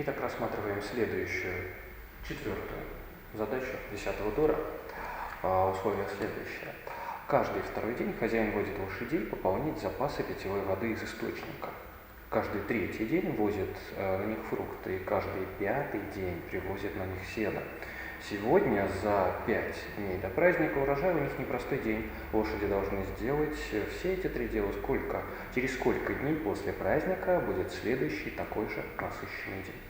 Итак, рассматриваем следующую, четвертую задачу 10-го тура. Условие следующее. Каждый второй день хозяин водит лошадей пополнить запасы питьевой воды из источника. Каждый третий день возит на них фрукты, и каждый пятый день привозит на них сено. Сегодня за 5 дней до праздника урожая у них непростой день. Лошади должны сделать все эти 3 дела через сколько дней после праздника будет следующий такой же насыщенный день.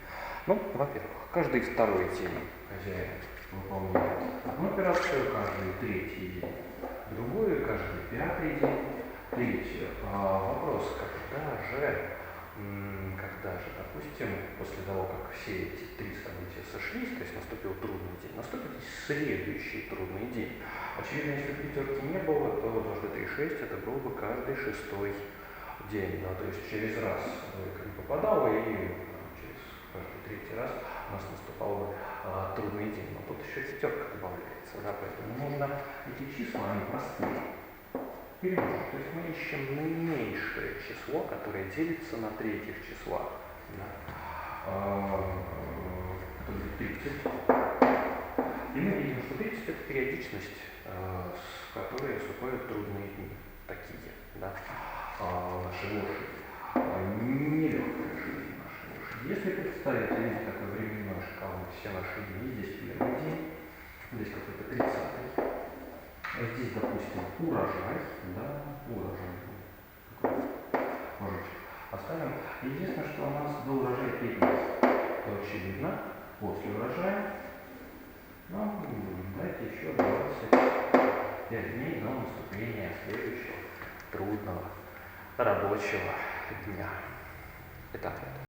Ну, во-первых, каждый второй день хозяин выполняет одну операцию, каждый третий день другую, каждый пятый день третью. Вопрос, когда же, допустим, после того, как все эти 3 события сошлись, то есть наступил трудный день, наступит следующий трудный день. Очевидно, если бы пятерки не было, то 2 × 3 = 6, это был бы каждый 6-й день. Да, то есть через раз двойка не попадала, и через каждый 3-й раз у нас наступал бы трудный день. Но тут еще пятерка добавляется, да, поэтому нужно эти числа, они простые. Перемножим. То есть мы ищем наименьшее число, которое делится на третьих числах. Да. Это будет 30. И мы видим, что 30 это периодичность, с которой наступают трудные дни. Такие, да. Наши лошади. Нелегкая жизнь нашей лошади. Если представить, видите, такой временной шкалой все наши дни, здесь первый день, здесь какой-то 30-й. Здесь, допустим, урожай, да, урожай, ложечку оставим. Единственное, что у нас до урожая 5 дней, то очевидно, после урожая, ну, дайте еще 25 дней до наступления следующего трудного рабочего дня. Итак,